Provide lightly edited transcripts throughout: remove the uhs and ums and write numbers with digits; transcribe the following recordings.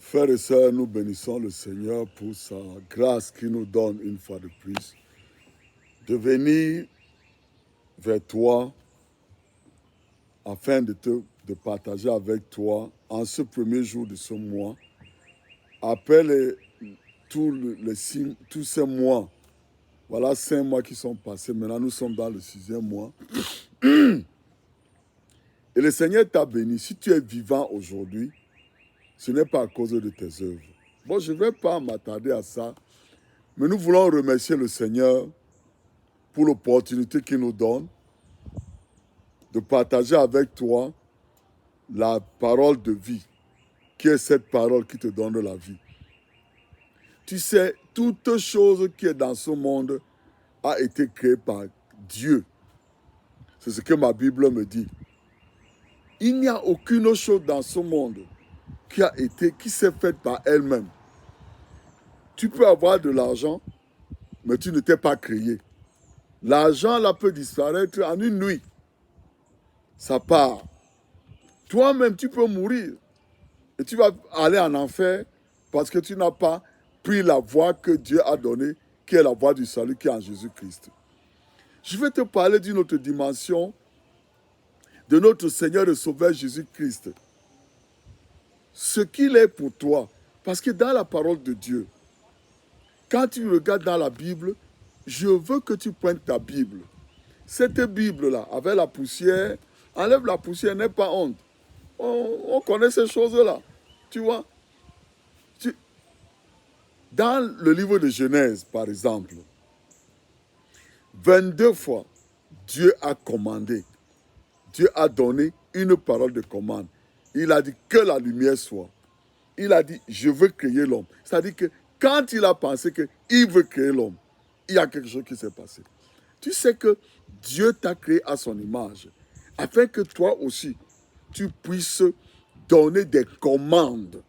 Frères et sœurs, nous bénissons le Seigneur pour sa grâce qu'il nous donne une fois de plus de venir vers toi afin de partager avec toi en ce premier jour de ce mois, après tous ces mois. Voilà 5 mois qui sont passés. Maintenant, nous sommes dans le 6e mois. Et le Seigneur t'a béni. Si tu es vivant aujourd'hui, ce n'est pas à cause de tes œuvres. Bon, je ne vais pas m'attarder à ça, mais nous voulons remercier le Seigneur pour l'opportunité qu'il nous donne de partager avec toi la parole de vie, qui est cette parole qui te donne la vie. Tu sais, toute chose qui est dans ce monde a été créée par Dieu. C'est ce que ma Bible me dit. Il n'y a aucune chose dans ce monde qui s'est faite par elle-même. Tu peux avoir de l'argent, mais tu ne t'es pas créé. L'argent là peut disparaître en une nuit. Ça part. Toi-même, tu peux mourir. Et tu vas aller en enfer parce que tu n'as pas pris la voie que Dieu a donnée, qui est la voie du salut, qui est en Jésus-Christ. Je vais te parler d'une autre dimension de notre Seigneur et Sauveur Jésus-Christ. Ce qu'il est pour toi. Parce que dans la parole de Dieu, quand tu regardes dans la Bible, je veux que tu prennes ta Bible. Cette Bible-là, avec la poussière, enlève la poussière, n'aie pas honte. On connaît ces choses-là. Tu vois? Dans le livre de Genèse, par exemple, 22 fois, Dieu a commandé. Dieu a donné une parole de commande. Il a dit que la lumière soit. Il a dit, je veux créer l'homme. C'est-à-dire que quand il a pensé qu'il veut créer l'homme, il y a quelque chose qui s'est passé. Tu sais que Dieu t'a créé à son image, afin que toi aussi, tu puisses donner des commandes.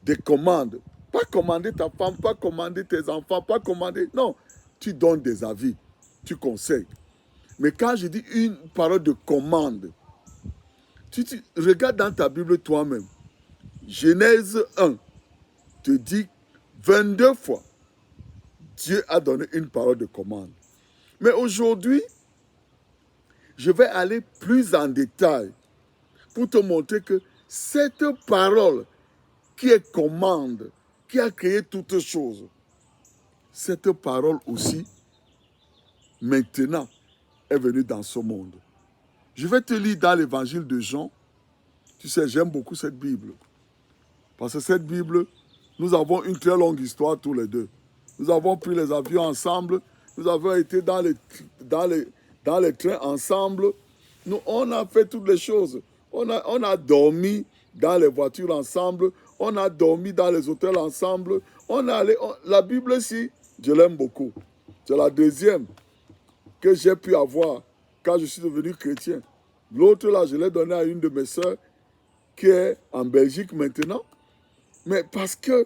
Des commandes. Pas commander ta femme, pas commander tes enfants, pas commander... Non, tu donnes des avis, tu conseilles. Mais quand je dis une parole de commande, tu regardes dans ta Bible toi-même. Genèse 1 te dit 22 fois, Dieu a donné une parole de commande. Mais aujourd'hui, je vais aller plus en détail pour te montrer que cette parole qui est commande, qui a créé toutes choses, cette parole aussi, maintenant, est venue dans ce monde. Je vais te lire dans l'évangile de Jean. Tu sais, j'aime beaucoup cette Bible. Parce que cette Bible, nous avons une très longue histoire tous les deux. Nous avons pris les avions ensemble. Nous avons été dans les trains ensemble. On a fait toutes les choses. On a dormi dans les voitures ensemble. On a dormi dans les hôtels ensemble. La Bible, si, je l'aime beaucoup. C'est la deuxième que j'ai pu avoir quand je suis devenu chrétien. L'autre, là, je l'ai donné à une de mes sœurs qui est en Belgique maintenant. Mais parce que,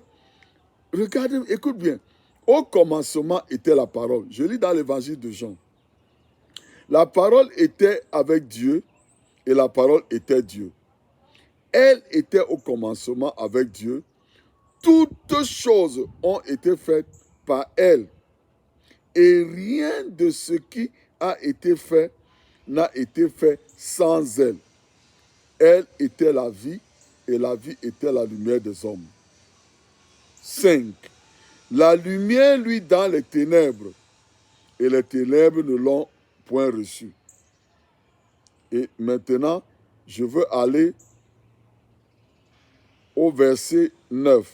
regarde, écoute bien, au commencement était la parole. Je lis dans l'évangile de Jean. La parole était avec Dieu et la parole était Dieu. Elle était au commencement avec Dieu. Toutes choses ont été faites par elle. Et rien de ce qui a été fait n'a été fait sans elle. Elle était la vie et la vie était la lumière des hommes. 5. La lumière, lui, dans les ténèbres, et les ténèbres ne l'ont point reçue. Et maintenant, je veux aller au verset 9.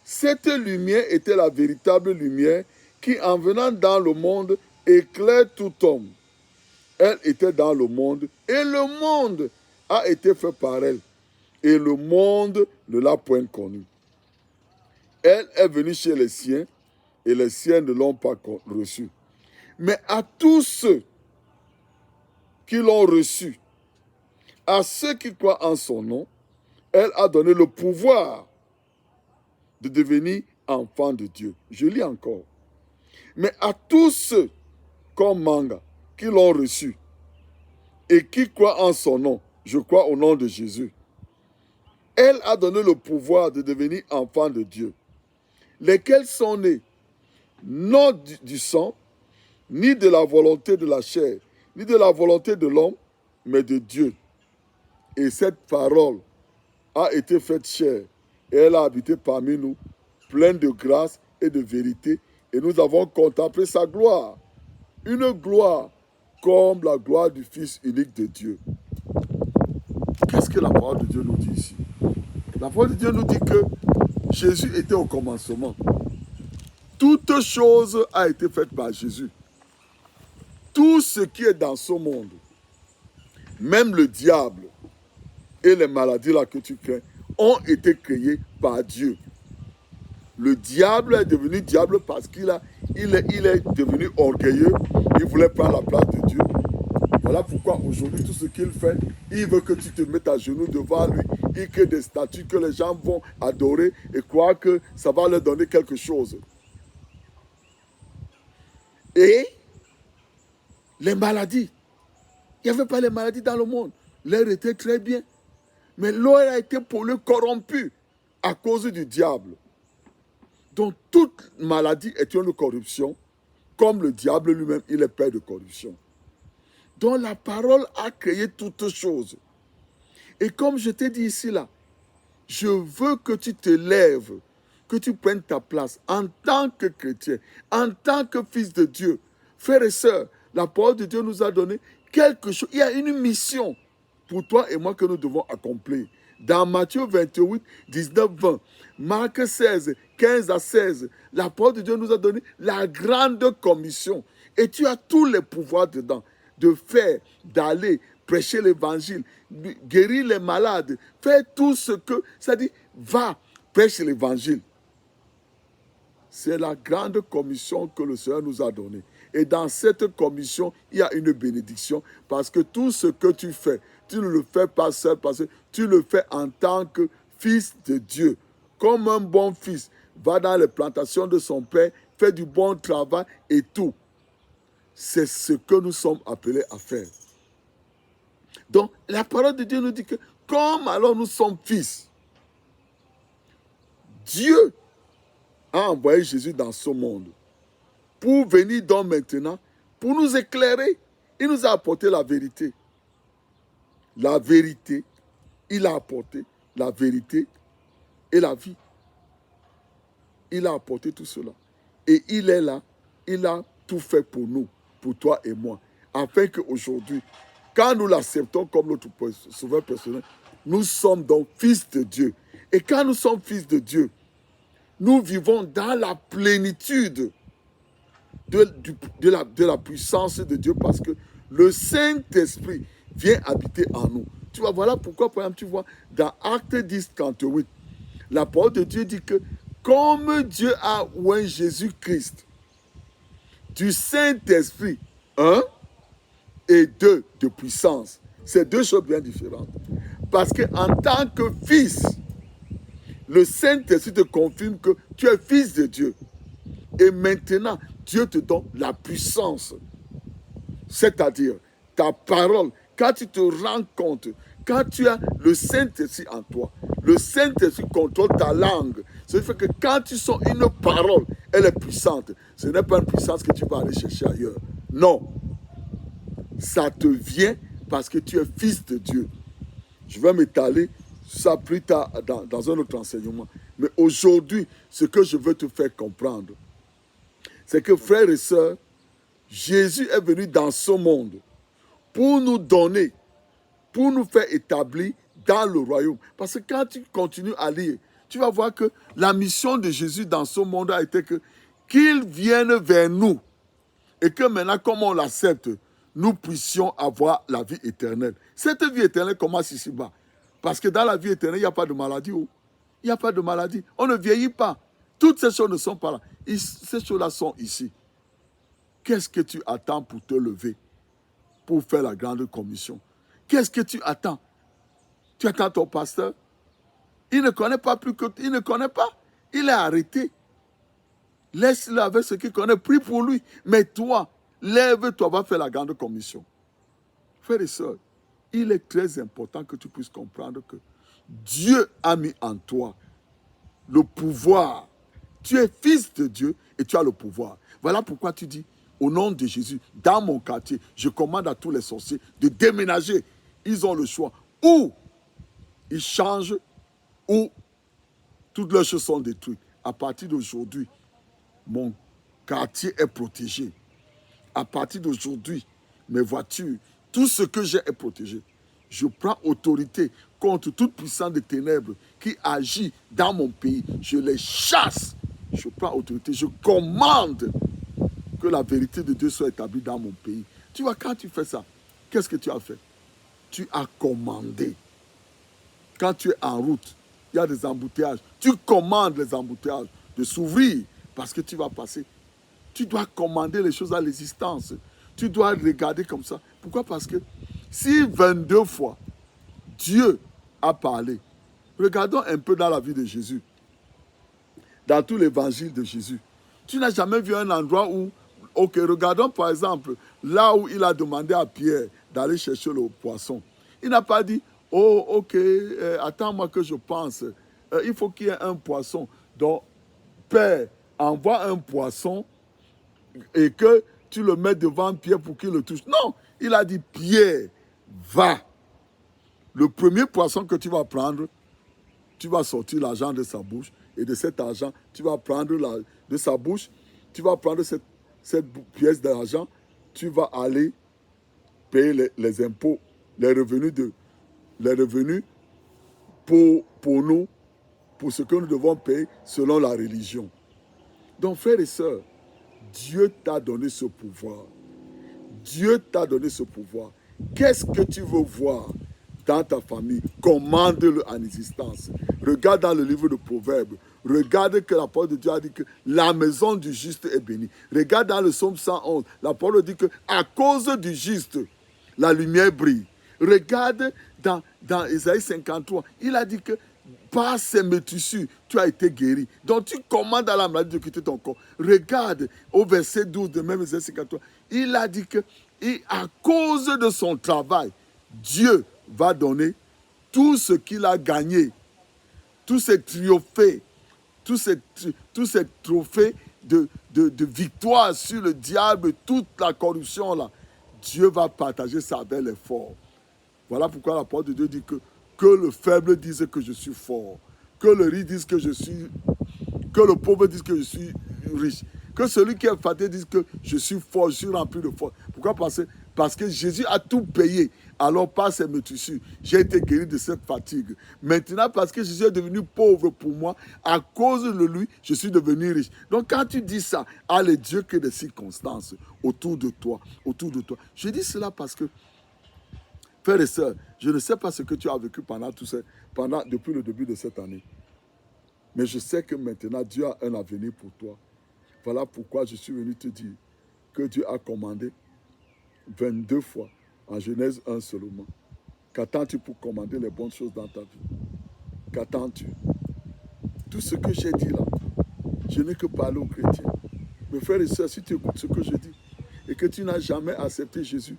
Cette lumière était la véritable lumière qui, en venant dans le monde, éclaire tout homme. Elle était dans le monde, et le monde a été fait par elle, et le monde ne l'a point connue. Elle est venue chez les siens, et les siens ne l'ont pas reçue. Mais à tous ceux qui l'ont reçue, à ceux qui croient en son nom, elle a donné le pouvoir de devenir enfants de Dieu. Je lis encore. Mais à tous ceux, comme Manga, qui l'ont reçu et qui croient en son nom, je crois au nom de Jésus, Elle a donné le pouvoir de devenir enfants de Dieu, lesquels sont nés non du sang, ni de la volonté de la chair, ni de la volonté de l'homme, mais de Dieu. Et cette parole a été faite chair, et elle a habité parmi nous, pleine de grâce et de vérité, et nous avons contemplé sa gloire, une gloire comme la gloire du Fils unique de Dieu. Qu'est-ce que la parole de Dieu nous dit ici? La parole de Dieu nous dit que Jésus était au commencement. Toute chose a été faite par Jésus. Tout ce qui est dans ce monde, même le diable et les maladies là que tu crains, ont été créés par Dieu. Le diable est devenu diable parce qu'il est devenu orgueilleux. Il voulait prendre la place de Dieu. Voilà pourquoi aujourd'hui, tout ce qu'il fait, il veut que tu te mettes à genoux devant lui. Il crée des statues que les gens vont adorer et croire que ça va leur donner quelque chose. Et les maladies. Il n'y avait pas les maladies dans le monde. L'air était très bien. Mais l'eau a été polluée, corrompue à cause du diable. Donc toute maladie est une corruption, comme le diable lui-même, il est père de corruption. Donc la parole a créé toutes choses. Et comme je t'ai dit ici, là, je veux que tu te lèves, que tu prennes ta place en tant que chrétien, en tant que fils de Dieu. Frères et sœurs, la parole de Dieu nous a donné quelque chose. Il y a une mission pour toi et moi que nous devons accomplir. Dans Matthieu 28, 19, 20, Marc 16, 15 à 16, la parole de Dieu nous a donné la grande commission. Et tu as tous les pouvoirs dedans, de faire, d'aller, prêcher l'évangile, guérir les malades, faire tout ce que, ça dit, va, prêche l'évangile. C'est la grande commission que le Seigneur nous a donnée. Et dans cette commission, il y a une bénédiction parce que tout ce que tu fais, tu ne le fais pas seul parce que tu le fais en tant que fils de Dieu. Comme un bon fils va dans les plantations de son père, fait du bon travail et tout. C'est ce que nous sommes appelés à faire. Donc, la parole de Dieu nous dit que comme alors nous sommes fils, Dieu a envoyé Jésus dans ce monde pour venir donc maintenant, pour nous éclairer. Il nous a apporté la vérité. La vérité, il a apporté la vérité et la vie. Il a apporté tout cela. Et il est là, il a tout fait pour nous, pour toi et moi, afin qu'aujourd'hui, quand nous l'acceptons comme notre sauveur personnel, nous sommes donc fils de Dieu. Et quand nous sommes fils de Dieu, nous vivons dans la plénitude de la puissance de Dieu parce que le Saint-Esprit vient habiter en nous. Tu vois, voilà pourquoi, par exemple, tu vois, dans Acte 10, 38, la parole de Dieu dit que comme Dieu a oint Jésus-Christ du Saint-Esprit, un, et deux, de puissance. C'est deux choses bien différentes. Parce qu'en tant que fils, le Saint-Esprit te confirme que tu es fils de Dieu. Et maintenant, Dieu te donne la puissance. C'est-à-dire, ta parole, quand tu te rends compte, quand tu as le Saint-Esprit en toi, le Saint-Esprit contrôle ta langue. Ça fait que quand tu sens une parole, elle est puissante. Ce n'est pas une puissance que tu vas aller chercher ailleurs. Non. Ça te vient parce que tu es fils de Dieu. Je vais m'étaler ça plus tard dans un autre enseignement. Mais aujourd'hui, ce que je veux te faire comprendre, c'est que frères et sœurs, Jésus est venu dans ce monde pour nous donner, pour nous faire établir dans le royaume. Parce que quand tu continues à lire, tu vas voir que la mission de Jésus dans ce monde a été qu'il vienne vers nous. Et que maintenant, comme on l'accepte, nous puissions avoir la vie éternelle. Cette vie éternelle commence ici-bas. Parce que dans la vie éternelle, il n'y a pas de maladie. Il n'y a pas de maladie. On ne vieillit pas. Toutes ces choses ne sont pas là. Ces choses-là sont ici. Qu'est-ce que tu attends pour te lever, pour faire la grande commission? Qu'est-ce que tu attends? Tu attends ton pasteur? Il ne connaît pas plus que... Il ne connaît pas. Il est arrêté. Laisse-le avec ce qu'il connaît. Prie pour lui. Mais toi, lève-toi, va faire la grande commission. Frères et sœurs, il est très important que tu puisses comprendre que Dieu a mis en toi le pouvoir. Tu es fils de Dieu et tu as le pouvoir. Voilà pourquoi tu dis, au nom de Jésus, dans mon quartier, je commande à tous les sorciers de déménager. Ils ont le choix. Ou ils changent, ou toutes leurs choses sont détruites. À partir d'aujourd'hui, mon quartier est protégé. À partir d'aujourd'hui, mes voitures, tout ce que j'ai est protégé. Je prends autorité contre toute puissance des ténèbres qui agit dans mon pays. Je les chasse. Je prends autorité. Je commande que la vérité de Dieu soit établie dans mon pays. Tu vois, quand tu fais ça, qu'est-ce que tu as fait? Tu as commandé. Quand tu es en route, il y a des embouteillages. Tu commandes les embouteillages de s'ouvrir parce que tu vas passer. Tu dois commander les choses à l'existence. Tu dois regarder comme ça. Pourquoi? Parce que si 22 fois Dieu a parlé, regardons un peu dans la vie de Jésus, dans tout l'évangile de Jésus. Tu n'as jamais vu un endroit où, ok, regardons par exemple, là où il a demandé à Pierre d'aller chercher le poisson. Il n'a pas dit, oh, ok, attends-moi que je pense. Il faut qu'il y ait un poisson. Donc, Père, envoie un poisson et que tu le mets devant Pierre pour qu'il le touche. Non, il a dit, Pierre, va. Le premier poisson que tu vas prendre, tu vas sortir l'argent de sa bouche. Et de cet argent, tu vas prendre de sa bouche, tu vas prendre cette pièce d'argent, tu vas aller payer les impôts, les revenus pour nous, pour ce que nous devons payer selon la religion. Donc, frères et sœurs, Dieu t'a donné ce pouvoir. Dieu t'a donné ce pouvoir. Qu'est-ce que tu veux voir dans ta famille? Commande-le en existence. Regarde dans le livre de Proverbes. Regarde que la parole de Dieu a dit que la maison du juste est bénie. Regarde dans le psaume 111. La parole dit que à cause du juste, la lumière brille. Regarde dans Ésaïe 53. Il a dit que par ces métissures, tu as été guéri. Donc tu commandes à la maladie de quitter ton corps. Regarde au verset 12 de même Ésaïe 53. Il a dit que et à cause de son travail, Dieu va donner tout ce qu'il a gagné, tous ces trophées, tous ces trophées de victoire sur le diable, toute la corruption là. Dieu va partager ça avec les forts. Voilà pourquoi la parole de Dieu dit que le faible dise que je suis fort, que le riche dise que je suis, que le pauvre dise que je suis riche, que celui qui est fatigué dise que je suis fort, je suis rempli de force. Pourquoi? Parce que Jésus a tout payé. Alors par ses métissures, j'ai été guéri de cette fatigue. Maintenant, parce que Jésus est devenu pauvre pour moi, à cause de lui, je suis devenu riche. Donc quand tu dis ça, à les dieux que des circonstances autour de toi, Je dis cela parce que, frères et sœurs, je ne sais pas ce que tu as vécu depuis le début de cette année. Mais je sais que maintenant, Dieu a un avenir pour toi. Voilà pourquoi je suis venu te dire que Dieu a commandé 22 fois en Genèse 1 seulement. Qu'attends-tu pour commander les bonnes choses dans ta vie? Qu'attends-tu? Tout ce que j'ai dit là, je n'ai que parlé aux chrétiens. Mes frères et sœurs, si tu écoutes ce que je dis et que tu n'as jamais accepté Jésus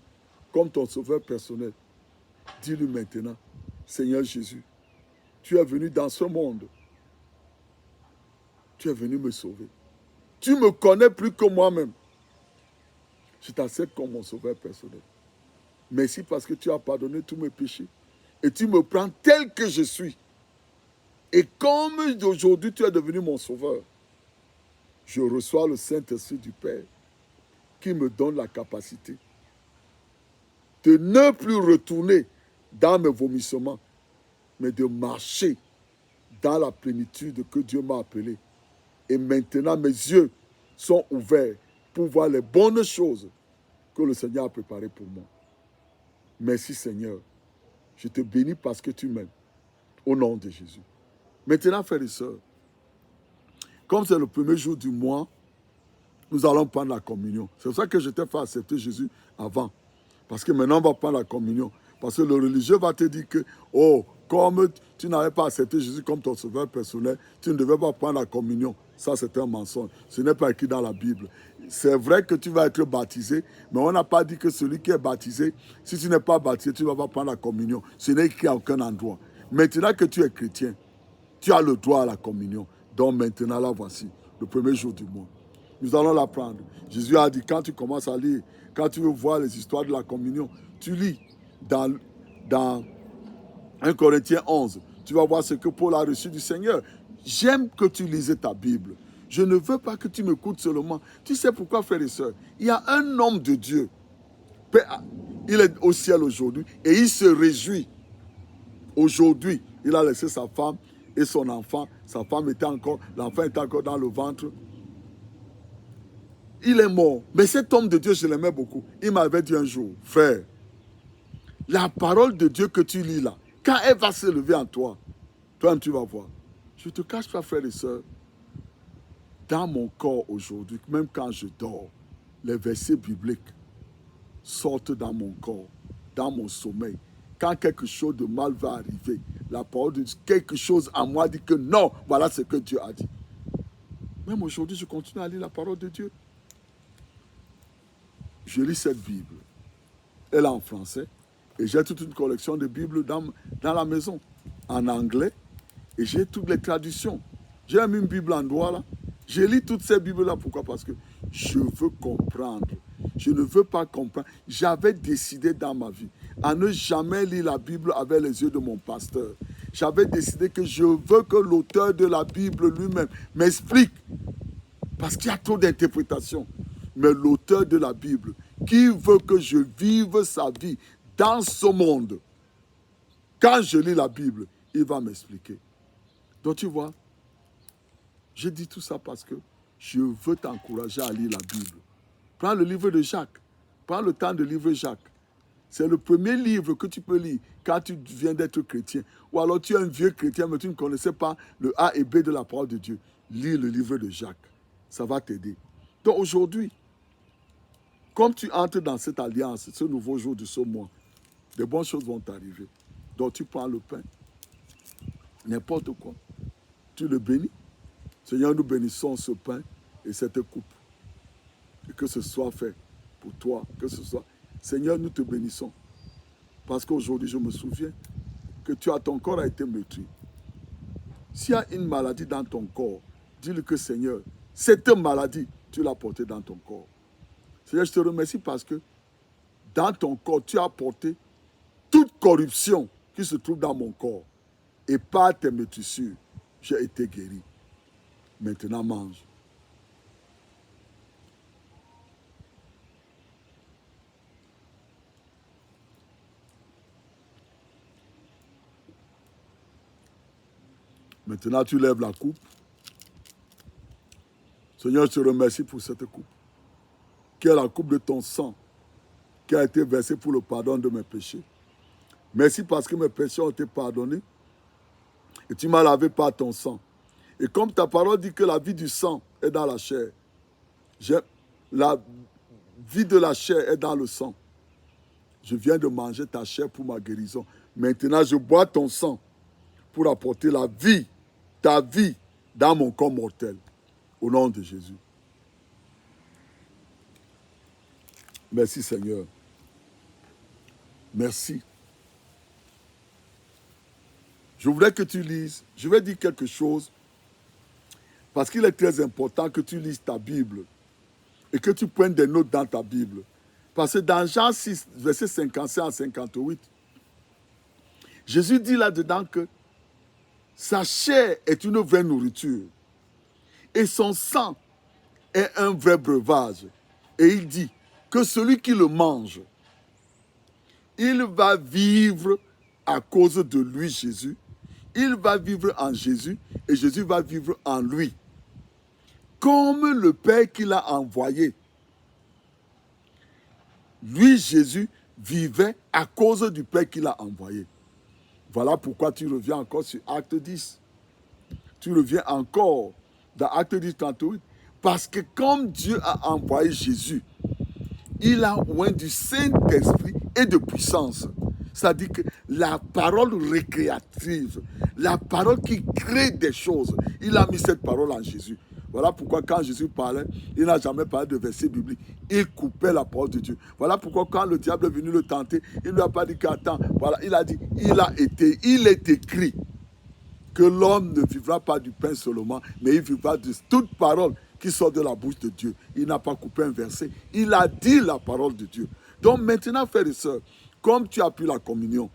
comme ton sauveur personnel, dis-lui maintenant, Seigneur Jésus, tu es venu dans ce monde. Tu es venu me sauver. Tu me connais plus que moi-même. Je t'accepte comme mon sauveur personnel. Merci parce que tu as pardonné tous mes péchés. Et tu me prends tel que je suis. Et comme aujourd'hui tu es devenu mon sauveur, je reçois le Saint-Esprit du Père qui me donne la capacité de ne plus retourner dans mes vomissements, mais de marcher dans la plénitude que Dieu m'a appelée. Et maintenant, mes yeux sont ouverts pour voir les bonnes choses que le Seigneur a préparées pour moi. Merci Seigneur. Je te bénis parce que tu m'aimes. Au nom de Jésus. Maintenant, frères et sœurs, comme c'est le premier jour du mois, nous allons prendre la communion. C'est pour ça que je t'ai fait accepter Jésus avant. Parce que maintenant, on va prendre la communion. Parce que le religieux va te dire que, oh, comme tu n'avais pas accepté Jésus comme ton sauveur personnel, tu ne devais pas prendre la communion. Ça, c'est un mensonge. Ce n'est pas écrit dans la Bible. C'est vrai que tu vas être baptisé, mais on n'a pas dit que celui qui est baptisé, si tu n'es pas baptisé, tu ne vas pas prendre la communion. Ce n'est écrit à aucun endroit. Maintenant que tu es chrétien, tu as le droit à la communion. Donc maintenant, la voici, le premier jour du mois. Nous allons la prendre. Jésus a dit, quand tu commences à lire, quand tu veux voir les histoires de la communion, tu lis dans 1 Corinthiens 11. Tu vas voir ce que Paul a reçu du Seigneur. J'aime que tu lises ta Bible. Je ne veux pas que tu m'écoutes seulement. Tu sais pourquoi, frères et sœurs? Il y a un homme de Dieu. Il est au ciel aujourd'hui et il se réjouit. Aujourd'hui, il a laissé sa femme et son enfant. Sa femme était encore, l'enfant était encore dans le ventre. Il est mort. Mais cet homme de Dieu, je l'aimais beaucoup. Il m'avait dit un jour, frère, la parole de Dieu que tu lis là, quand elle va se lever en toi, toi-même tu vas voir. Je ne te cache pas, frères et sœurs, dans mon corps aujourd'hui, même quand je dors, les versets bibliques sortent dans mon corps, dans mon sommeil. Quand quelque chose de mal va arriver, la parole de Dieu, quelque chose en moi dit que non, voilà ce que Dieu a dit. Même aujourd'hui, je continue à lire la parole de Dieu. Je lis cette Bible. Elle est en français. Et j'ai toute une collection de Bibles dans la maison, en anglais. Et j'ai toutes les traductions. J'ai même une Bible en droit là. Je lis toutes ces Bibles-là. Pourquoi? Parce que je veux comprendre. Je ne veux pas comprendre. J'avais décidé dans ma vie à ne jamais lire la Bible avec les yeux de mon pasteur. J'avais décidé que je veux que l'auteur de la Bible lui-même m'explique. Parce qu'il y a trop d'interprétations. Mais l'auteur de la Bible, qui veut que je vive sa vie dans ce monde, quand je lis la Bible, il va m'expliquer. Donc tu vois, je dis tout ça parce que je veux t'encourager à lire la Bible. Prends le livre de Jacques. Prends le temps de lire Jacques. C'est le premier livre que tu peux lire quand tu viens d'être chrétien. Ou alors tu es un vieux chrétien, mais tu ne connaissais pas le A et B de la parole de Dieu. Lis le livre de Jacques. Ça va t'aider. Donc aujourd'hui, comme tu entres dans cette alliance, ce nouveau jour de ce mois, de bonnes choses vont t'arriver. Donc tu prends le pain, n'importe quoi. Tu le bénis. Seigneur, nous bénissons ce pain et cette coupe. Et que ce soit fait pour toi, que ce soit... Seigneur, nous te bénissons. Parce qu'aujourd'hui, je me souviens que ton corps a été meurtri. S'il y a une maladie dans ton corps, dis-le que Seigneur, cette maladie, tu l'as portée dans ton corps. Seigneur, je te remercie parce que dans ton corps, tu as porté toute corruption qui se trouve dans mon corps. Et par tes meurtrissures, j'ai été guéri. Maintenant, mange. Maintenant, tu lèves la coupe. Seigneur, je te remercie pour cette coupe, qui est la coupe de ton sang, qui a été versée pour le pardon de mes péchés. Merci parce que mes péchés ont été pardonnés et tu m'as lavé par ton sang. Et comme ta parole dit que la vie du sang est dans la chair, la vie de la chair est dans le sang. Je viens de manger ta chair pour ma guérison. Maintenant, je bois ton sang pour apporter la vie, ta vie, dans mon corps mortel. Au nom de Jésus. Merci Seigneur. Merci. Je voudrais que tu lises. Je vais dire quelque chose parce qu'il est très important que tu lises ta Bible et que tu prennes des notes dans ta Bible. Parce que dans Jean 6, verset 55 à 58, Jésus dit là-dedans que sa chair est une vraie nourriture et son sang est un vrai breuvage. Et il dit que celui qui le mange, il va vivre à cause de lui, Jésus. Il va vivre en Jésus et Jésus va vivre en lui. Comme le Père qui l'a envoyé. Lui, Jésus, vivait à cause du Père qui l'a envoyé. Voilà pourquoi tu reviens encore sur Acte 10. Tu reviens encore dans Acte 10, 38. Parce que comme Dieu a envoyé Jésus, il a oint du Saint-Esprit et de puissance. C'est-à-dire que la parole récréative, la parole qui crée des choses, il a mis cette parole en Jésus. Voilà pourquoi quand Jésus parlait, il n'a jamais parlé de versets bibliques. Il coupait la parole de Dieu. Voilà pourquoi quand le diable est venu le tenter, il ne lui a pas dit qu'attends. Voilà, il a dit, il est écrit que l'homme ne vivra pas du pain seulement, mais il vivra de toute parole qui sort de la bouche de Dieu. Il n'a pas coupé un verset. Il a dit la parole de Dieu. Donc maintenant, frères et sœurs, comme tu as pris la communion,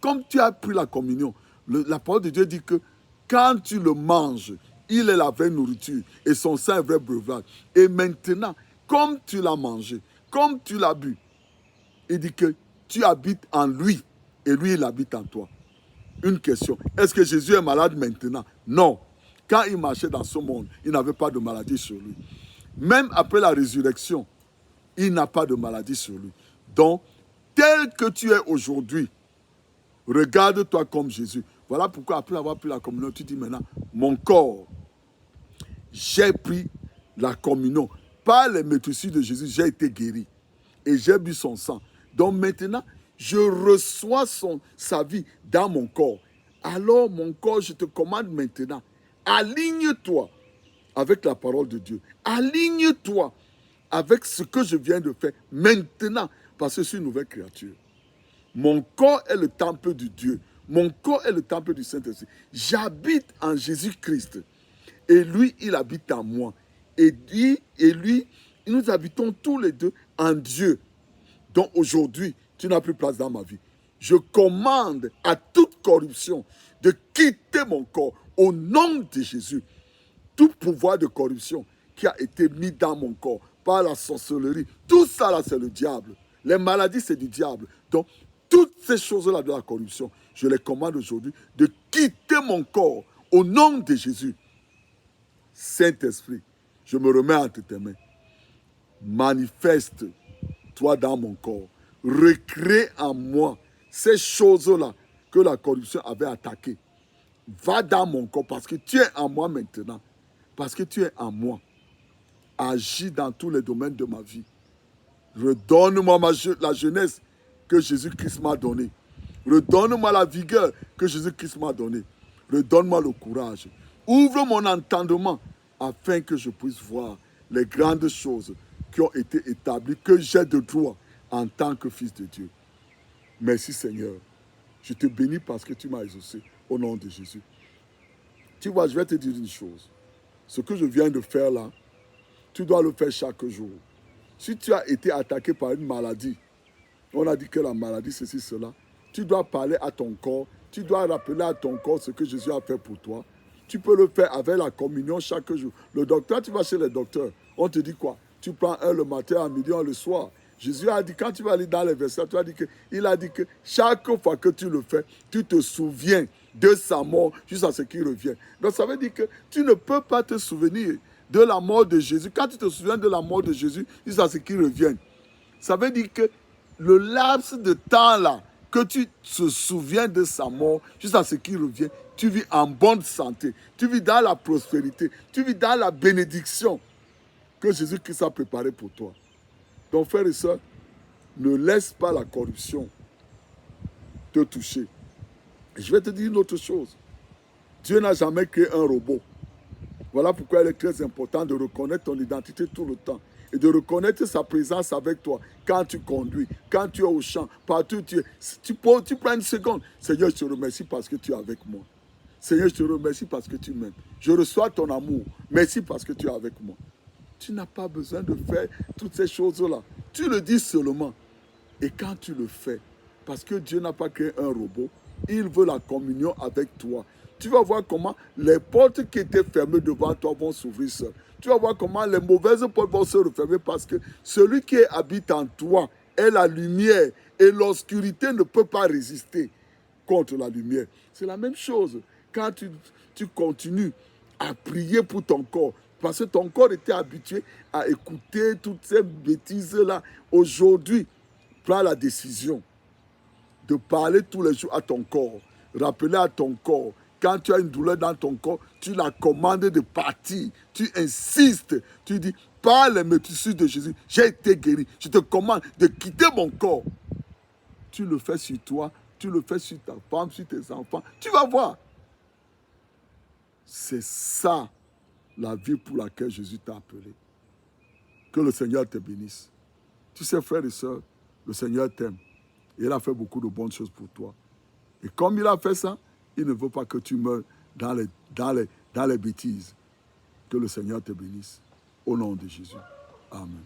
comme tu as pris la communion, la parole de Dieu dit que quand tu le manges, il est la vraie nourriture et son sang est vrai breuvage. Et maintenant, comme tu l'as mangé, comme tu l'as bu, il dit que tu habites en lui et lui, il habite en toi. Une question, est-ce que Jésus est malade maintenant? Non. Quand il marchait dans ce monde, il n'avait pas de maladie sur lui. Même après la résurrection, il n'a pas de maladie sur lui. Donc, tel que tu es aujourd'hui, regarde-toi comme Jésus. Voilà pourquoi après avoir pris la communion, tu dis maintenant, mon corps, j'ai pris la communion. Par les méthodes de Jésus, j'ai été guéri. Et j'ai bu son sang. Donc maintenant, je reçois sa vie dans mon corps. Alors mon corps, je te commande maintenant, aligne-toi avec la parole de Dieu. Aligne-toi avec ce que je viens de faire maintenant, parce que je suis une nouvelle créature. Mon corps est le temple de Dieu. Mon corps est le temple du Saint-Esprit. J'habite en Jésus-Christ. Et lui, il habite en moi. Et lui, nous habitons tous les deux en Dieu. Donc aujourd'hui, tu n'as plus place dans ma vie. Je commande à toute corruption de quitter mon corps au nom de Jésus. Tout pouvoir de corruption qui a été mis dans mon corps par la sorcellerie, tout ça là, c'est le diable. Les maladies, c'est du diable. Donc, toutes ces choses-là de la corruption, je les commande aujourd'hui de quitter mon corps au nom de Jésus. Saint-Esprit, je me remets entre tes mains. Manifeste-toi dans mon corps. Recrée en moi ces choses-là que la corruption avait attaquées. Va dans mon corps parce que tu es en moi maintenant. Parce que tu es en moi. Agis dans tous les domaines de ma vie. Redonne-moi la jeunesse que Jésus-Christ m'a donnée. Redonne-moi la vigueur que Jésus-Christ m'a donnée. Redonne-moi le courage. Ouvre mon entendement afin que je puisse voir les grandes choses qui ont été établies, que j'ai de droit en tant que fils de Dieu. Merci Seigneur. Je te bénis parce que tu m'as exaucé au nom de Jésus. Tu vois, je vais te dire une chose. Ce que je viens de faire là, tu dois le faire chaque jour. Si tu as été attaqué par une maladie, on a dit que la maladie, ceci, cela, tu dois parler à ton corps, tu dois rappeler à ton corps ce que Jésus a fait pour toi. Tu peux le faire avec la communion chaque jour. Le docteur, tu vas chez le docteur, on te dit quoi? Tu prends un le matin, à midi, un le soir. Jésus a dit, quand tu vas aller dans les versets, il a dit que chaque fois que tu le fais, tu te souviens de sa mort jusqu'à ce qu'il revienne. Donc ça veut dire que tu ne peux pas te souvenir de la mort de Jésus. Quand tu te souviens de la mort de Jésus jusqu'à ce qu'il revienne, ça veut dire que le laps de temps là, que tu te souviens de sa mort jusqu'à ce qu'il revienne, tu vis en bonne santé, tu vis dans la prospérité, tu vis dans la bénédiction que Jésus-Christ a préparée pour toi. Donc frères et sœurs, ne laisse pas la corruption te toucher. Je vais te dire une autre chose. Dieu n'a jamais créé un robot. Voilà pourquoi il est très important de reconnaître ton identité tout le temps et de reconnaître sa présence avec toi quand tu conduis, quand tu es au champ, partout où tu es. Tu prends une seconde. Seigneur, je te remercie parce que tu es avec moi. Seigneur, je te remercie parce que tu m'aimes. Je reçois ton amour. Merci parce que tu es avec moi. Tu n'as pas besoin de faire toutes ces choses-là. Tu le dis seulement. Et quand tu le fais, parce que Dieu n'a pas créé un robot, il veut la communion avec toi. Tu vas voir comment les portes qui étaient fermées devant toi vont s'ouvrir seules. Tu vas voir comment les mauvaises portes vont se refermer parce que celui qui habite en toi est la lumière et l'obscurité ne peut pas résister contre la lumière. C'est la même chose quand tu continues à prier pour ton corps. Parce que ton corps était habitué à écouter toutes ces bêtises-là. Aujourd'hui, prends la décision de parler tous les jours à ton corps. Rappeler à ton corps. Quand tu as une douleur dans ton corps, tu la commandes de partir. Tu insistes. Tu dis, par les méthodes de Jésus, j'ai été guéri. Je te commande de quitter mon corps. Tu le fais sur toi. Tu le fais sur ta femme, sur tes enfants. Tu vas voir. C'est ça la vie pour laquelle Jésus t'a appelé. Que le Seigneur te bénisse. Tu sais, frères et sœurs, le Seigneur t'aime. Et il a fait beaucoup de bonnes choses pour toi. Et comme il a fait ça, il ne veut pas que tu meurs dans les bêtises. Que le Seigneur te bénisse. Au nom de Jésus. Amen.